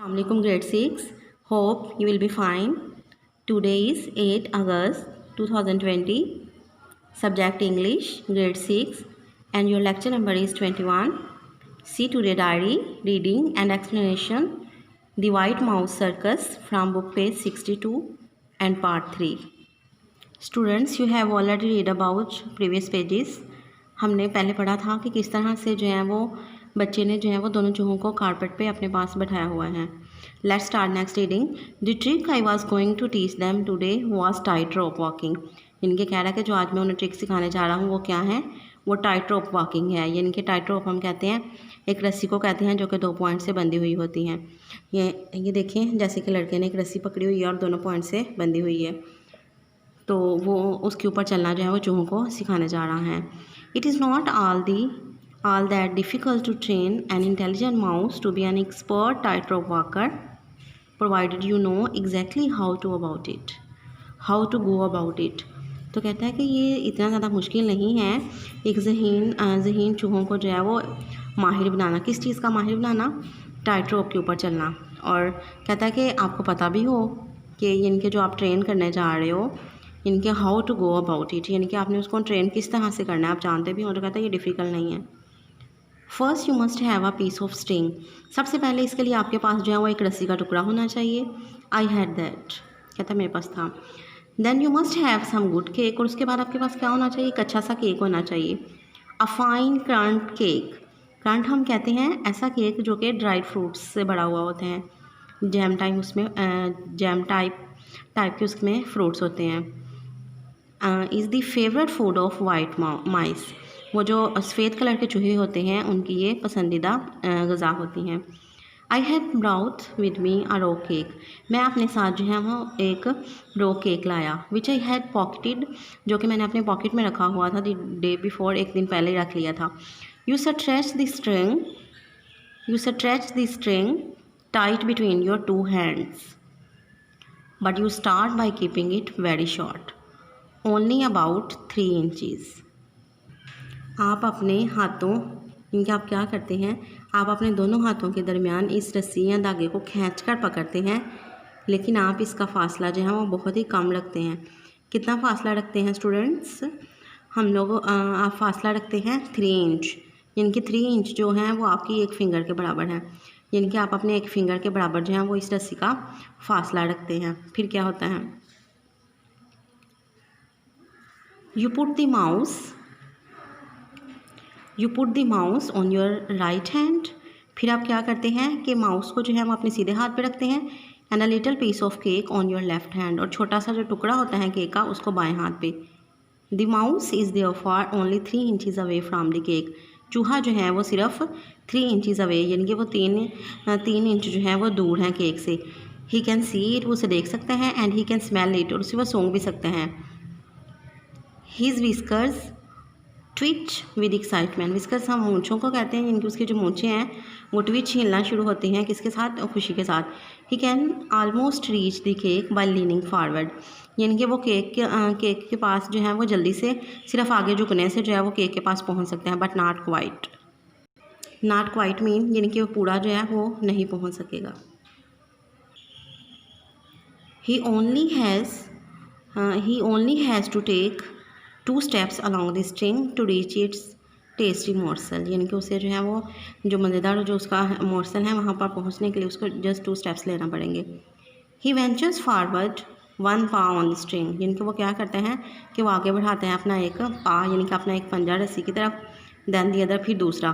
Assalamualaikum grade 6. Hope you will be fine. Today is 8 August 2020. Subject English grade 6 and your lecture number is 21. See today diary, reading and explanation The White Mouse Circus from book page 62 and part 3. Students, you have already read about previous pages. हमने पहले पढ़ा था कि किस तरह से जो है वो बच्चे ने जो है वो दोनों चूहों को कारपेट पे अपने पास बैठाया हुआ है. Let's start next reading. The trick I was going to teach them today was tight rope walking. इनके कह रहा है कि जो आज मैं उन्हें ट्रिक सिखाने जा रहा हूँ वो क्या है, वो टाइट रोप वॉकिंग है. यानी कि टाइट रोप हम कहते हैं एक रस्सी को कहते हैं जो कि 2 पॉइंट से बंधी हुई होती हैं. ये देखें, जैसे कि लड़के ने एक रस्सी पकड़ी हुई है और दोनों पॉइंट से बंधी हुई है, तो वो उसके ऊपर चलना जो है वो चूहों को सिखाने जा रहा है. It is not all that difficult to train an intelligent mouse to be an expert tightrope walker, provided you know exactly how to go about it. तो कहता है कि ये इतना ज़्यादा मुश्किल नहीं है एक ज़हीन चूहों को जो है वो माहिर बनाना. किस चीज़ का माहिर बनाना? टाइट रोप के ऊपर चलना. और कहता है कि आपको पता भी हो कि इनके जो आप ट्रेन करने जा रहे हो इनके how to go about it, यानी कि आपने उसको ट्रेन किस तरह से करना है आप जानते भी हो. तो कहता है ये डिफ़िकल्ट नहीं है. First you must have a piece of string. सबसे पहले इसके लिए आपके पास जो है वो एक रस्सी का टुकड़ा होना चाहिए. आई हैड दैट, कहता है मेरे पास था. Then you must have some good cake. और उसके बाद आपके पास क्या होना चाहिए? एक अच्छा सा केक होना चाहिए. A fine current cake. Current हम कहते हैं ऐसा केक जो कि ड्राइड फ्रूट्स से बड़ा हुआ होते हैं. जैम टाइप के उसमें फ्रूट्स होते हैं. Is the favourite food of white mice. वो जो सफ़ेद कलर के चूहे होते हैं उनकी ये पसंदीदा ग़िज़ा होती हैं. I had brought with me a rock cake. मैं अपने साथ जो है वो एक रो केक लाया. विच आई हैड पॉकेटेड, जो कि मैंने अपने पॉकेट में रखा हुआ था द डे बिफोर, एक दिन पहले रख लिया था. You stretch the string tight between your 2 hands but you start by keeping it very short, only about 3 inches. आप अपने हाथों, इनके आप क्या करते हैं, आप अपने दोनों हाथों के दरमियान इस रस्सी या धागे को खींचकर पकड़ते हैं, लेकिन आप इसका फ़ासला जो है वो बहुत ही कम रखते हैं. कितना फ़ासला रखते हैं स्टूडेंट्स? हम लोग आप फ़ासला रखते हैं 3 इंच. यानी कि 3 इंच जो है वो आपकी एक फिंगर के बराबर है. यानी कि आप अपने एक फिंगर के बराबर जो है वो इस रस्सी का फ़ासला रखते हैं. फिर क्या होता है? You put the mouse on your right hand. फिर आप क्या करते हैं कि माउस को जो है वो अपने सीधे हाथ पे रखते हैं. And a little piece of cake on your left hand. और छोटा सा जो टुकड़ा होता है केक का उसको बाएं हाथ पे. The mouse is therefore only 3 inches away from the cake. चूहा जो है वो सिर्फ 3 इंचज़ अवे, यानी कि वो 3 इंच जो है वो दूर है केक से. ही कैन सी इट, वो उसे देख सकते हैं. And he can smell it, और उसे वो सूंघ भी सकते हैं. His whiskers Twitch with excitement. Whiskers हम मूंछों को कहते हैं, इनकी उसकी जो मूंछें हैं वो ट्विच हिलना शुरू होती हैं. किसके साथ? खुशी के साथ. He can almost reach the cake bye leaning forward. यानी कि वो केक के पास जो है वो जल्दी से सिर्फ आगे झुकने से जो है वो केक के पास पहुंच सकते हैं. बट नॉट क्वाइट मीन यानी कि वो पूरा जो है वो नहीं पहुंच सकेगा. He only has to take 2 steps along the string to reach its tasty morsel. यानी कि उसे जो है वो जो मज़ेदार जो उसका मोर्सल है वहाँ पर पहुँचने के लिए उसको जस्ट 2 steps लेना पड़ेंगे. He ventures forward 1 paw on the string. यानी कि वो क्या करते हैं कि वो आगे बढ़ाते हैं अपना एक पा, यानी कि अपना एक पंजा रस्सी की तरफ. then the other, फिर दूसरा.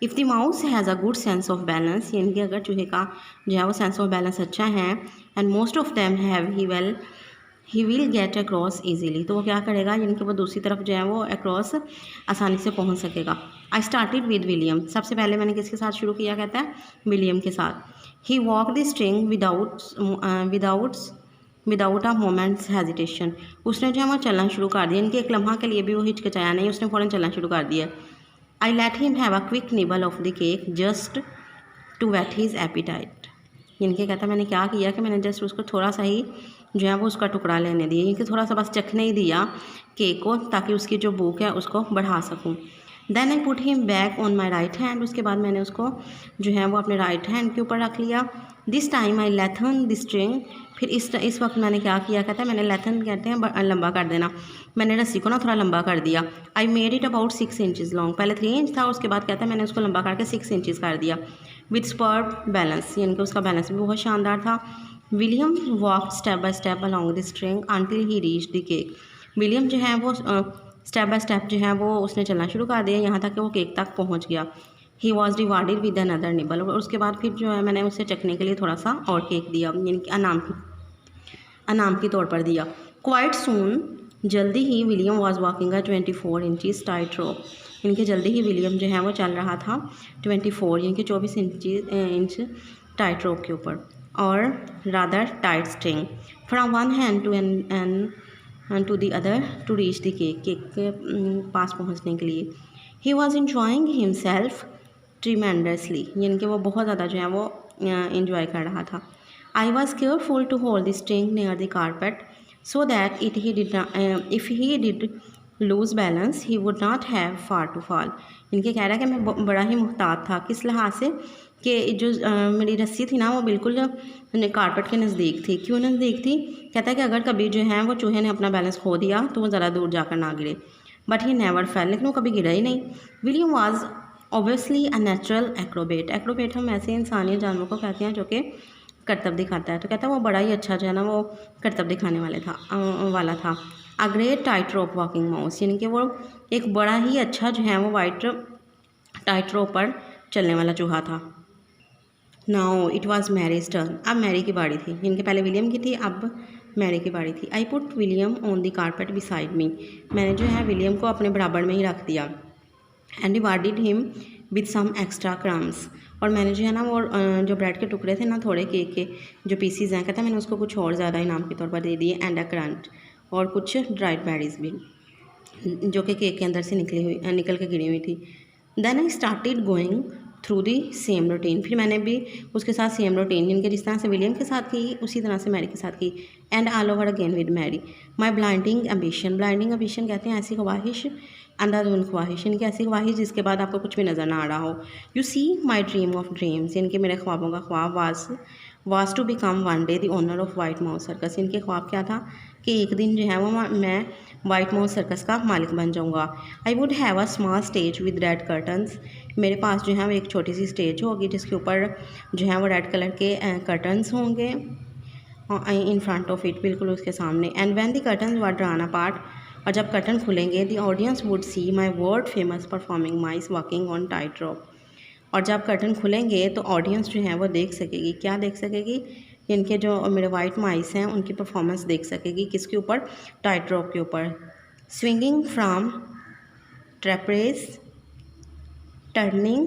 If the mouse has a good sense of balance, यानी कि अगर चूहे का जो है वो सेंस ऑफ बैलेंस अच्छा है, and most of them have, he will get across easily. तो वो क्या करेगा, यानी कि वो दूसरी तरफ जो है वो अक्रॉस आसानी से पहुंच सकेगा. I started with William. सबसे पहले मैंने किसके साथ शुरू किया? कहता है विलियम के साथ. He walk the string without a moment's hesitation. उसने जो है वो चलना शुरू कर दिया, यानी कि एक लम्हा के लिए भी वो हिचकिचाया नहीं, उसने फ़ौरन चलना शुरू कर दिया. I let him have a quick nibble of the cake just to whet his appetite. यानी कि कहता मैंने क्या किया कि मैंने जस्ट उसको थोड़ा सा ही जो है वो उसका टुकड़ा लेने दिया, यानी कि थोड़ा सा बस चखने ही दिया केक को, ताकि उसकी जो भूख है उसको बढ़ा सकूं. Then I put him back on my right hand, उसके बाद मैंने उसको जो है वो अपने राइट हैंड के ऊपर रख लिया। दिस टाइम आई लेथन द स्ट्रिंग, फिर इस वक्त मैंने क्या किया, कहता है मैंने लेथन कहते हैं लंबा कर देना, मैंने रस्सी को ना थोड़ा लंबा कर दिया। I made it about 6 inches long, पहले 3 इंच था, उसके बाद कहता है मैंने उसको लंबा करके 6 इंचज़ कर दिया। विथ स्पर्ब बैलेंस, यानी कि उसका बैलेंस भी बहुत शानदार था। William walk step by step along the string until he reach the cake. William जो है वो स्टेप बाय स्टेप जो है वो उसने चलना शुरू कर दिया यहाँ तक कि वो केक तक पहुँच गया। He was rewarded with another nibble, और उसके बाद फिर जो है मैंने उसे चखने के लिए थोड़ा सा और केक दिया, यानी कि अनाम के तौर पर दिया। क्वाइट सून, जल्दी ही William was walking 24 inches tight rope, इनके जल्दी ही विलियम जो है वो चल रहा था 24 यानी कि 24 इंच टाइट रोप के ऊपर, और rather tight string from one hand to an to the other to reach the cake, cake के पास पहुंचने के लिए। He was enjoying himself tremendously, यानी कि वो बहुत ज़्यादा जो है वो इंजॉय कर रहा था। I was careful to hold the string near the carpet so that if he did lose balance he would not have far to fall, इनके कह रहा है कि मैं बड़ा ही मुहतात था, किस लिहाज से कि जो मेरी रस्सी थी ना वो बिल्कुल कारपेट के नज़दीक थी। क्यों नज़दीक थी, कहता है कि अगर कभी जो है वो चूहे ने अपना बैलेंस खो दिया तो वो ज़रा दूर जाकर ना गिरे, बट ही नेवर फेल, लेकिन वो कभी गिरा ही नहीं। William was obviously a natural Acrobat, Acrobat हम ऐसे इंसानी जानवरों को कहते हैं जो कि करतब दिखाता है, तो कहता है वो बड़ा ही अच्छा जो है ना वो करतब दिखाने वाला था। A great tit rope walking mouse, यानी कि वो एक बड़ा ही अच्छा जो है वो वाइट टाइट रोप पर चलने वाला चूहा था। Now it was Mary's turn, अब मैरी की बारी थी, इनके पहले विलियम की थी, अब मैरी की बारी थी। I put William on the carpet beside me, मैंने जो है विलियम को अपने बराबर में ही रख दिया। And divided him with some extra crumbs, और मैंने जो है ना वो जो ब्रेड के टुकड़े थे ना थोड़े केक के जो पीसीज हैं, कहता मैंने उसको कुछ और ज़्यादा इनाम के तौर पर दे दिए। एंड अ क्रंच, और कुछ ड्राइड बेरीज भी जो कि केक के अंदर से निकल के गिरी हुई थी। Then I started going through the same routine, फिर मैंने भी उसके साथ सेम रूटीन, जिनके जिस तरह से विलियम के साथ की उसी तरह से मैरी के साथ की। And all over again with Mary. My blinding ambition, blinding ambition कहते हैं ऐसी ख्वाहिश, अंधाधुन ख्वाहिश, इनकी ऐसी ख्वाहिश जिसके बाद आपको कुछ भी नज़र ना आ रहा हो। You see my dream of dreams, इनके मेरे ख्वाबों का ख्वाब was to become one day the owner of white mouse circus, इनके ख्वाब क्या था कि एक दिन जो है वो मैं वाइट माउस सर्कस का मालिक बन जाऊंगा। I would have a small stage with red curtains, मेरे पास जो है वो एक छोटी सी स्टेज होगी जिसके ऊपर जो है वो रेड कलर के कर्टन्स होंगे इन फ्रंट ऑफ इट, बिल्कुल उसके सामने। And when the curtains were drawn apart, और जब कर्टन खुलेंगे the audience would see my world famous performing mice walking on tight रोप, और जब कर्टन खुलेंगे तो ऑडियंस जो है वो देख सकेगी, क्या देख सकेगी, इनके जो मेरे वाइट माइस हैं उनकी परफॉर्मेंस देख सकेगी, किसके ऊपर, टाइट रोप के ऊपर। Swinging from trapeze, turning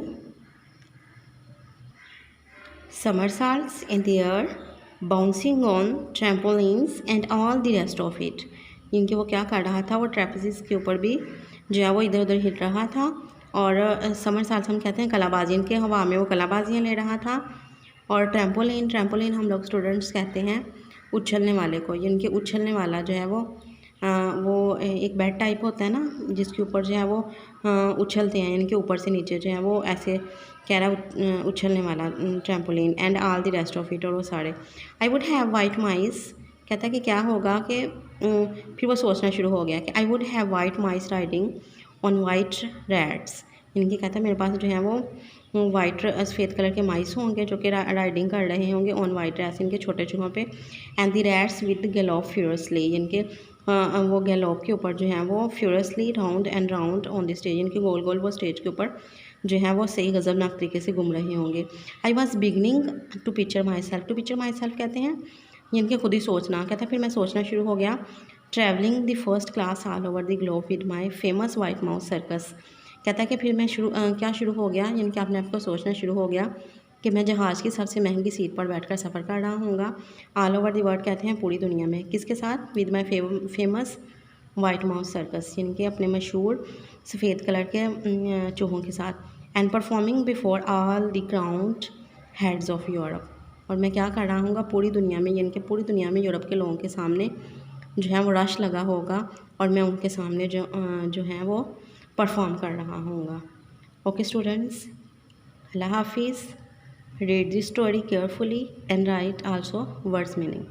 somersaults in the air, bouncing on trampolines and all the rest of it, इनके वो क्या कर रहा था, वो ट्रेपजेस के ऊपर भी जो है वो इधर उधर हिल रहा था, और समरसाल्ट्स हम कहते हैं कलाबाजी, इनके हवा में वो कलाबाजियाँ ले रहा था। और ट्रैम्पोलिन हम लोग स्टूडेंट्स कहते हैं उछलने वाले को, इनके उछलने वाला जो है वो एक बेड टाइप होता है ना जिसके ऊपर जो है वो उछलते हैं, इनके ऊपर से नीचे जो है वो ऐसे कह रहा उछलने वाला trampoline. And all the rest of it, और वो सारे। आई वुड हैव वाइट माइस, कहता कि क्या होगा कि फिर वो सोचना शुरू हो गया कि I would have white mice riding on white rats, इनके कहता मेरे पास जो है वो वाइट सफ़ेद कलर के माइस होंगे जो कि राइडिंग कर रहे होंगे ऑन वाइट रैट्स, इनके छोटे चूहों पे। And the rats with gallop furiously, इनके वो गैलोप के ऊपर जो है वो furiously round and round on the stage, इनके गोल गोल वो स्टेज के ऊपर जो है वो सही गज़बनाक तरीके से घूम रहे होंगे। I was beginning to picture myself कहते हैं इनके खुद ही सोचना, कहता फिर मैं सोचना शुरू हो गया। Travelling the first class all over the globe with my famous white mouse circus, कहता है कि फिर मैं क्या शुरू हो गया, यानी कि अपने आप को सोचना शुरू हो गया कि मैं जहाज़ की सबसे महंगी सीट पर बैठकर सफ़र कर रहा हूँगा ऑल ओवर द वर्ल्ड, कहते हैं पूरी दुनिया में, किसके साथ, with my famous white mouse circus, यानी कि अपने मशहूर सफ़ेद कलर के चूहों के साथ। And performing before all the crowned heads of Europe, और मैं क्या कर रहा हूँगा पूरी दुनिया में, यानी कि पूरी दुनिया में यूरोप के लोगों के सामने जो है वो रश लगा होगा, और मैं उनके सामने जो है वो परफॉर्म कर रहा हूँगा। ओके स्टूडेंट्स, अल्लाह हाफिज़। Read the story carefully and write also words meaning.